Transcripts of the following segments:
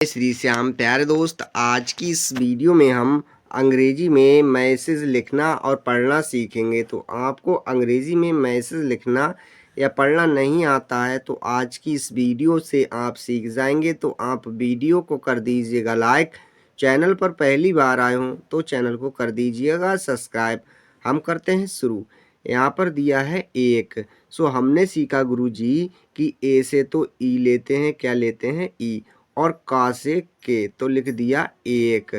श्री श्याम प्यारे दोस्त, आज की इस वीडियो में हम अंग्रेजी में मैसेज लिखना और पढ़ना सीखेंगे। तो आपको अंग्रेजी में मैसेज लिखना या पढ़ना नहीं आता है तो आज की इस वीडियो से आप सीख जाएंगे। तो आप वीडियो को कर दीजिएगा लाइक, चैनल पर पहली बार आए हों तो चैनल को कर दीजिएगा सब्सक्राइब। हम करते हैं शुरू। यहाँ पर दिया है एक। सो हमने सीखा गुरुजी कि ए से तो ई लेते हैं, क्या लेते हैं ई, और का से के, तो लिख दिया एक।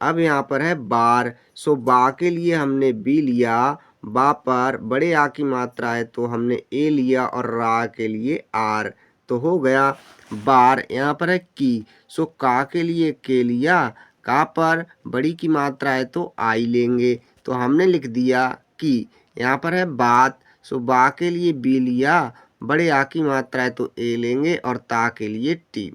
अब यहाँ पर है बार। सो बा के लिए हमने बी लिया, बा पर बड़े आ की मात्रा है तो हमने ए लिया, और रा के लिए आर, तो हो गया बार। यहाँ पर है की। सो का के लिए के लिया, का पर बड़ी की मात्रा है तो आई लेंगे, तो हमने लिख दिया की। यहाँ पर है बात। सो बा के लिए बी लिया, बड़े आ की मात्रा है तो ए लेंगे, और ता के लिए टी,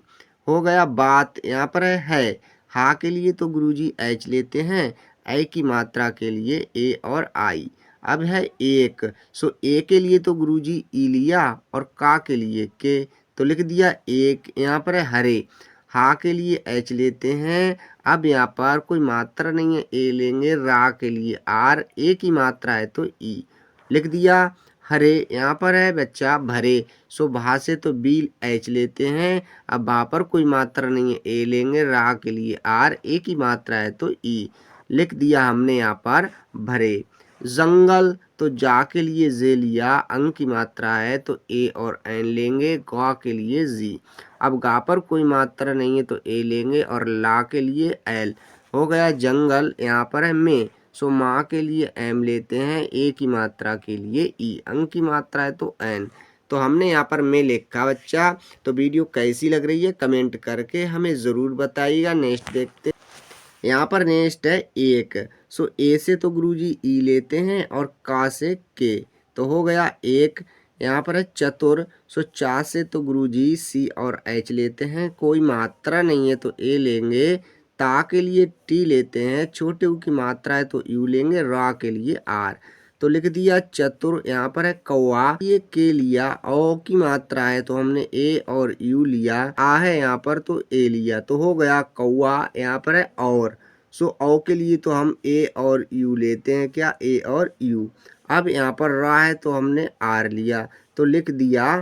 हो गया बात। यहाँ पर है हा के लिए तो गुरुजी एच लेते हैं, ए की मात्रा के लिए ए और आई। अब है एक। सो ए के लिए तो गुरुजी ई लिया, और का के लिए के, तो लिख दिया एक। यहाँ पर है हरे। हा के लिए एच लेते हैं, अब यहाँ पर कोई मात्रा नहीं है, ए लेंगे, रा के लिए आर, ए की मात्रा है तो ई, लिख दिया हरे। यहाँ पर है बच्चा भरे। सो भा से तो बी एच लेते हैं, अब बा पर कोई मात्रा नहीं है, ए लेंगे, रा के लिए आर, ए की मात्रा है तो ई, लिख दिया हमने यहाँ पर भरे। जंगल, तो जा के लिए जे लिया, अंग की मात्रा है तो ए और एन लेंगे, गा के लिए जी, अब गा पर कोई मात्रा नहीं है तो ए लेंगे, और ला के लिए एल, हो गया जंगल। यहाँ पर है में। सो माँ के लिए एम लेते हैं, ए की मात्रा के लिए ई, अंग की मात्रा है तो एन, तो हमने यहाँ पर में लिखा बच्चा। तो वीडियो कैसी लग रही है कमेंट करके हमें ज़रूर बताइएगा। नेक्स्ट देखते, यहाँ पर नेक्स्ट है एक। सो ए से तो गुरुजी ई लेते हैं, और का से के, तो हो गया एक। यहाँ पर है चतुर। सो चा से तो गुरुजी सी और एच लेते हैं, कोई मात्रा नहीं है तो ए लेंगे, ता के लिए टी लेते हैं, छोटे ऊ की मात्रा है तो यू लेंगे, रा के लिए आर, तो लिख दिया चतुर। यहाँ पर है कौआ, ये के लिया, औ की मात्रा है तो हमने ए और यू लिया, आ है यहाँ पर तो ए लिया, तो हो गया कौआ। यहाँ पर है और। सो औ के लिए तो हम ए और यू लेते हैं, क्या ए और यू, अब यहाँ पर रा है तो हमने आर लिया, तो लिख दिया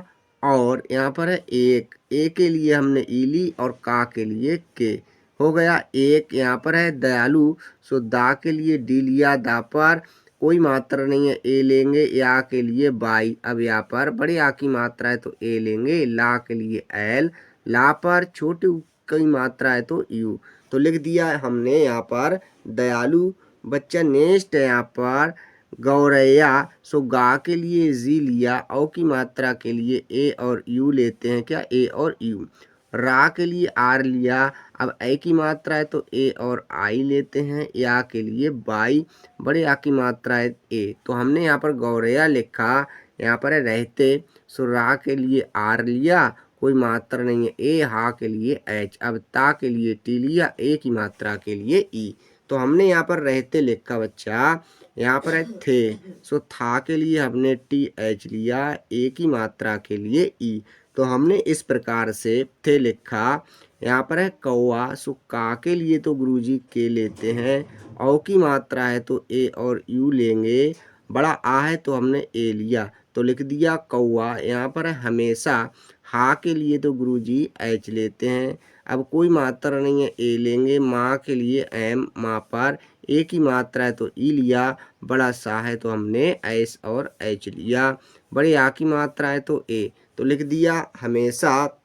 और। यहाँ पर है एक। ए के लिए हमने ई ली, और का के लिए के, हो गया एक। यहाँ पर है दयालु। सो दा के लिए डी लिया, दा पर कोई मात्रा नहीं है, ए लेंगे, या के लिए बाई, अब यहाँ पर बड़े आ की मात्रा है तो ए लेंगे, ला के लिए एल, ला पर छोटे ऊ की मात्रा है तो यू, तो लिख दिया हमने यहाँ पर दयालु। बच्चा नेक्स्ट है यहाँ पर गौरैया। सो गा के लिए जी लिया, औ की मात्रा के लिए ए और यू लेते हैं, क्या ए और यू, रा के लिए आर लिया, अब ए की मात्रा है तो ए और आई लेते हैं, या के लिए बाई, बड़े आ की मात्रा है ए, तो हमने यहाँ पर गौरैया लिखा। यहाँ पर है रहते। सो रा के लिए आर लिया, कोई मात्रा नहीं है, ए, हा के लिए एच, अब ता के लिए टी लिया, ए की मात्रा के लिए ई, तो हमने यहाँ पर रहते लिखा बच्चा। यहाँ पर है थे। सो था के लिए हमने टी एच लिया, ए की मात्रा के लिए ई, तो हमने इस प्रकार से थे लिखा। यहाँ पर है कौआ। सो का के लिए तो गुरुजी के लेते हैं, औ की मात्रा है तो ए और यू लेंगे, बड़ा आ है तो हमने ए लिया, तो लिख दिया कौआ। यहाँ पर है हमेशा। हा के लिए तो गुरुजी एच लेते हैं, अब कोई मात्रा नहीं है, ए लेंगे, माँ के लिए एम, माँ पर ए की मात्रा है तो ई लिया, बड़ा सा है तो हमने एस और एच लिया, बड़े आ की मात्रा है तो ए, तो लिख दिया हमेशा।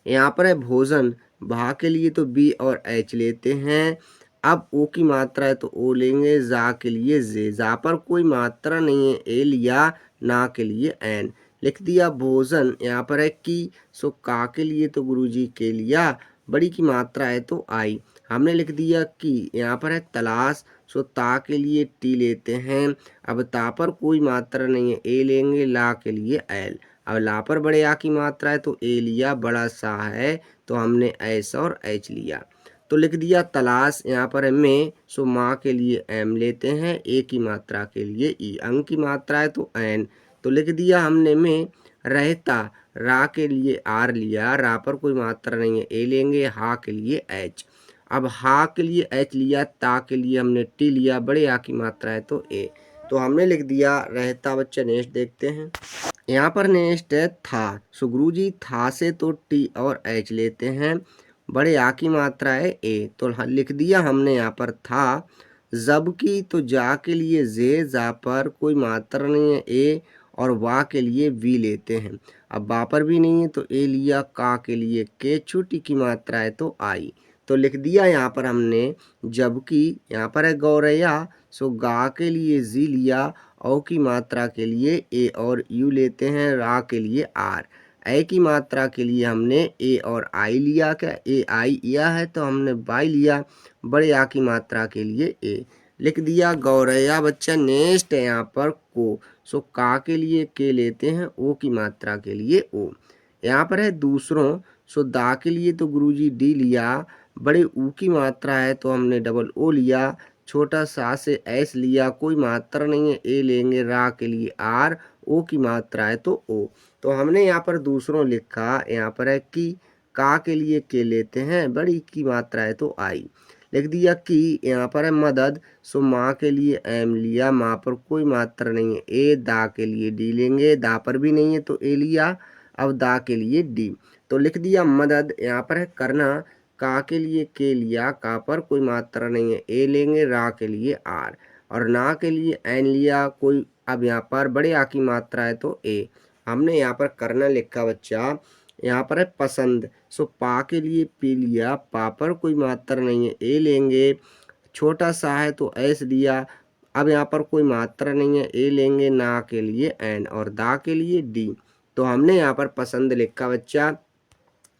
यहाँ पर है भोजन। भा के लिए तो बी और एच लेते हैं, अब ओ की मात्रा है तो ओ लेंगे, जा के लिए जे, जा पर कोई मात्रा नहीं है, ए लिया, ना के लिए एन, लिख दिया भोजन। यहाँ पर है की। सो का के लिए तो गुरुजी के लिया, बड़ी की मात्रा है तो आई, हमने लिख दिया की। यहाँ पर है तलाश। सो ता के लिए टी लेते हैं, अब ता पर कोई मात्रा नहीं है, ए लेंगे, ला के लिए एल, अब ला पर बड़े आ की मात्रा है तो ए लिया, बड़ा सा है तो हमने एस और एच लिया, तो लिख दिया तलाश। यहाँ पर है में। सो माँ के लिए एम लेते हैं, ए की मात्रा के लिए ई, अंग की मात्रा है तो एन, तो लिख दिया हमने में। रहता, रा के लिए आर लिया, रा पर कोई मात्रा नहीं है ए लेंगे, हा के लिए एच। अब हा के लिए एच लिया, ता के लिए हमने टी लिया, बड़े आ की मात्रा है तो ए। तो हमने लिख दिया रहता। बच्चा नेक्स्ट देखते हैं। यहाँ पर नेक्स्ट है था। सो गुरुजी था से तो टी और एच लेते हैं, बड़े आ की मात्रा है ए, तो लिख दिया हमने यहाँ पर था। जब की तो जा के लिए जे, जा पर कोई मात्रा नहीं है ए, और वा के लिए वी लेते हैं। अब बा पर भी नहीं है तो ए लिया, का के लिए के, छोटी की मात्रा है तो आई। तो लिख दिया यहाँ पर हमने जबकि, यहाँ पर है गौरैया, सो गा के लिए जी लिया, औ की मात्रा के लिए ए और यू लेते हैं, रा के लिए आर। ए की मात्रा के लिए हमने ए और आई लिया, क्या ए आई या है तो हमने बाई लिया, बड़े आ की मात्रा के लिए ए। लिख दिया गौरैया। बच्चा नेक्स्ट है यहाँ पर को। सो का के लिए के लेते हैं, ओ की मात्रा के लिए ओ। यहाँ पर है दूसरों। सो दा के लिए तो गुरुजी डी लिया, बड़े ऊ की मात्रा है तो हमने डबल ओ लिया, छोटा सा से एस लिया, कोई मात्रा नहीं है ए लेंगे, रा के लिए आर, ओ की मात्रा है तो ओ। तो हमने यहाँ पर दूसरों लिखा। यहाँ पर है कि, का के लिए के लेते हैं, बड़ी की मात्रा है तो आई। लिख दिया कि, यहाँ पर है मदद। सो माँ के लिए एम लिया, माँ पर कोई मात्रा नहीं है ए, दा के लिए डी लेंगे, दा पर भी नहीं है तो ए लिया, अब दा के लिए डी। तो लिख दिया मदद। यहाँ पर है करना। का के लिए के लिया, का पर कोई मात्रा नहीं है ए लेंगे, रा के लिए आर, और ना के लिए एन लिया, कोई अब यहाँ पर बड़े आ की मात्रा है तो ए। हमने यहाँ पर करना लिखा बच्चा। यहाँ पर है पसंद। सो पा के लिए पी लिया, पा पर कोई मात्रा नहीं है ए लेंगे, छोटा सा है तो एस लिया, अब यहाँ पर कोई मात्रा नहीं है ए लेंगे, ना के लिए एन, और दा के लिए डी। तो हमने यहाँ पर पसंद लिखा बच्चा।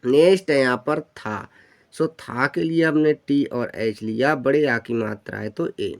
नेक्स्ट है यहाँ पर था। सो था के लिए हमने टी और एच लिया, बड़े आ की मात्रा है तो ए।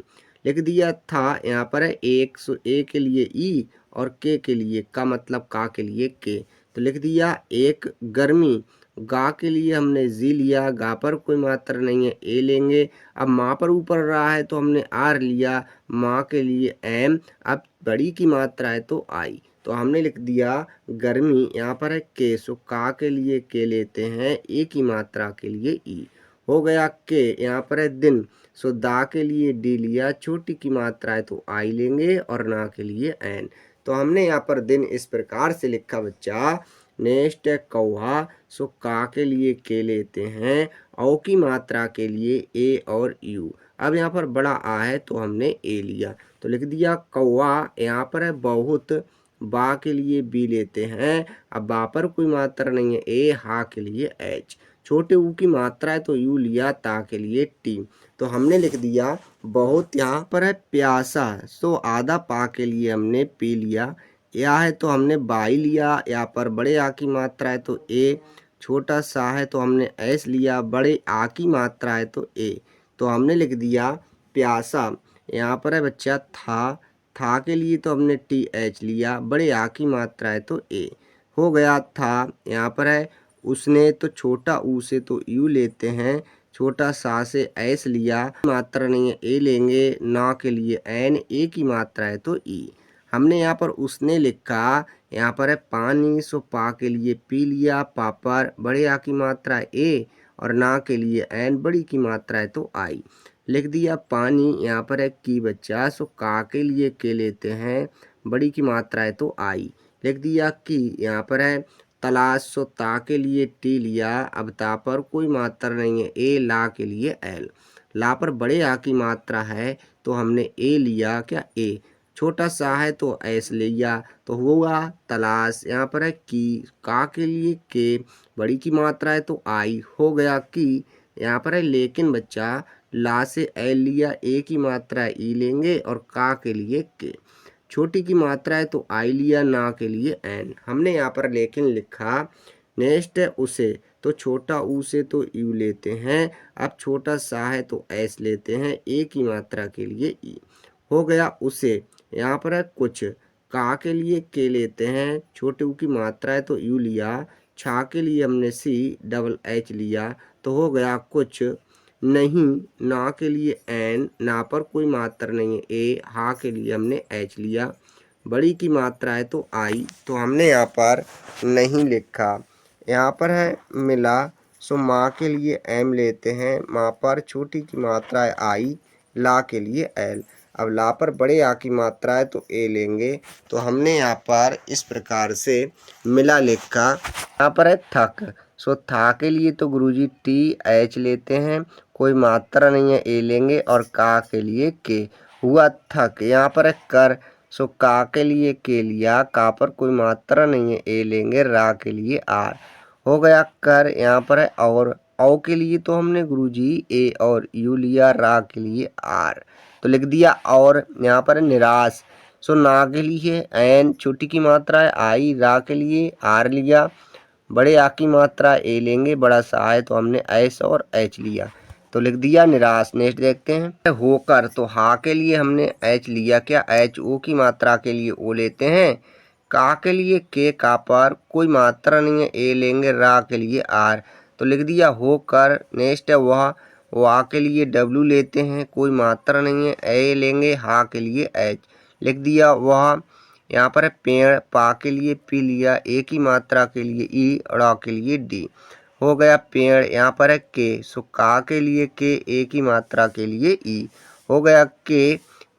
लिख दिया था। यहाँ पर है एक। सो ए के लिए ई, और के लिए का, मतलब का के लिए के। तो लिख दिया एक गर्मी। गा के लिए हमने जी लिया, गा पर कोई मात्रा नहीं है ए लेंगे, अब माँ पर ऊपर रहा है तो हमने आर लिया, माँ के लिए एम, अब बड़ी की मात्रा है तो आई। तो हमने लिख दिया गर्मी। यहाँ पर है के। सो का के लिए के लेते हैं, ए की मात्रा के लिए ई, हो गया के। यहाँ पर है दिन। सो दा के लिए डी लिया, छोटी की मात्रा है तो आई लेंगे, और ना के लिए एन। तो हमने यहाँ पर दिन इस प्रकार से लिखा बच्चा। नेक्स्ट है कौहा। सो का के लिए के लेते हैं, औ की मात्रा के लिए ए और यू, अब यहाँ पर बड़ा आ है तो हमने ए लिया, तो लिख दिया कौवा। यहाँ पर है बहुत। बा के लिए बी लेते हैं, अब बा पर कोई मात्रा नहीं है ए, हा के लिए एच, छोटे ऊ की मात्रा है तो यू लिया, ता के लिए टी। तो हमने लिख दिया बहुत। यहाँ पर है प्यासा। सो आधा पा के लिए हमने पी लिया, या है तो हमने बाई लिया, यहाँ पर बड़े आ की मात्रा है तो ए, छोटा सा है तो हमने एस लिया, बड़े आ की मात्रा है तो ए। तो हमने लिख दिया प्यासा। यहाँ पर है बच्चा था के लिए तो हमने टी एच लिया, बड़े आ की मात्रा है तो ए, हो गया था। यहाँ पर है उसने, तो छोटा ऊ से तो यू लेते हैं, छोटा सा से एस लिया, मात्रा नहीं है ए लेंगे, ना के लिए एन, ए की मात्रा है तो ई। हमने यहाँ पर उसने लिखा। यहाँ पर है पानी। सो पा के लिए पी लिया, पा पर बड़े आ की मात्रा है ए, और ना के लिए एन, बड़ी की मात्रा है तो आई, लिख दिया पानी। यहाँ पर है की बच्चा। सो का के लिए के लेते हैं, बड़ी की मात्रा है तो आई, लिख दिया की। यहाँ पर है तलाश। सो ता के लिए टी लिया, अब ता पर कोई मात्रा नहीं है ए, ला के लिए एल, ला पर बड़े आ की मात्रा है तो हमने ए लिया, क्या ए, छोटा सा है तो एस लिया, तो हुआ तलाश। यहाँ पर है की। का के लिए के, बड़ी की मात्रा है तो आई, हो गया की। यहाँ पर है लेकिन बच्चा, ला से एल लिया, ए की मात्रा ई लेंगे, और का के लिए के, छोटी की मात्रा है तो आई लिया, ना के लिए एन। हमने यहाँ पर लेकिन लिखा। नेक्स्ट है उसे। तो छोटा ऊ से तो यू लेते हैं, अब छोटा सा है तो एस लेते हैं, ए की मात्रा के लिए ई, हो गया उसे। यहाँ पर है कुछ। का के लिए के लेते हैं, छोटे ऊ की मात्रा है तो यू लिया, छा के लिए हमने सी डबल एच लिया, तो हो गया कुछ नहीं, ना के लिए एन, ना पर कोई मात्रा नहीं है ए, हा के लिए हमने एच लिया, बड़ी की मात्रा है तो आई, तो हमने यहाँ पर नहीं लिखा। यहाँ पर है मिला, सो माँ के लिए एम लेते हैं, माँ पर छोटी की मात्रा है आई, ला के लिए एल। अब ला पर बड़े आ की मात्रा है तो ए लेंगे, तो हमने यहाँ पर इस प्रकार से मिला लिखा। यहाँ पर है थक, सो था के लिए तो गुरुजी टी एच लेते हैं, कोई मात्रा नहीं है ए लेंगे, और का के लिए के, हुआ थक। यहाँ पर है कर, सो का के लिए के लिया, का पर कोई मात्रा नहीं है ए लेंगे, रा के लिए आर, हो गया कर। यहाँ पर है और, औ के लिए तो हमने गुरुजी ए और यू लिया, रा के लिए आर, तो लिख दिया और। यहाँ पर है निराश, सो ना के लिए एन, छोटी की मात्रा है आई, रा के लिए आर लिया, बड़े आ की मात्रा ए लेंगे, बड़ा सा है तो हमने एस और एच लिया, तो लिख दिया निराश। नेक्स्ट देखते हैं होकर, तो हा के लिए हमने एच लिया, क्या एच ओ की मात्रा के लिए ओ लेते हैं, का के लिए के, का पर कोई मात्रा नहीं है ए लेंगे, रा के लिए आर, तो लिख दिया होकर। नेक्स्ट है वह, वाह के लिए डब्लू लेते हैं, कोई मात्रा नहीं है ए लेंगे, हा के लिए एच, लिख दिया वह। यहाँ पर है पेड़, पा के लिए पी लिया, ए की मात्रा के लिए ई, ड़ा के लिए डी, हो गया पेड़। यहाँ पर है के, सो का के लिए के, ए की मात्रा के लिए ई, हो गया के।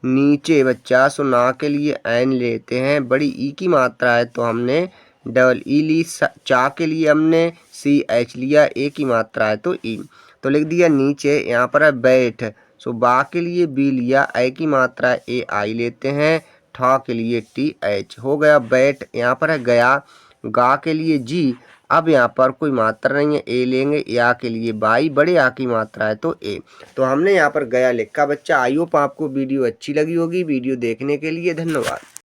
नीचे बच्चा, सो ना के लिए एन लेते हैं, बड़ी ई की मात्रा है तो हमने डबल ई ली, चा के लिए हमने सी एच लिया, ए की मात्रा है तो ई, तो लिख दिया नीचे। यहाँ पर है बैठ, सो बा के लिए बी लिया, ए की मात्रा ए आई लेते हैं, ठा के लिए टी एच, हो गया बैठ। यहाँ पर है गया, गा के लिए जी, अब यहाँ पर कोई मात्रा नहीं है ए लेंगे, या के लिए बाई, बड़े आ की मात्रा है तो ए, तो हमने यहाँ पर गया लिखा। बच्चा आई होप आपको वीडियो अच्छी लगी होगी। वीडियो देखने के लिए धन्यवाद।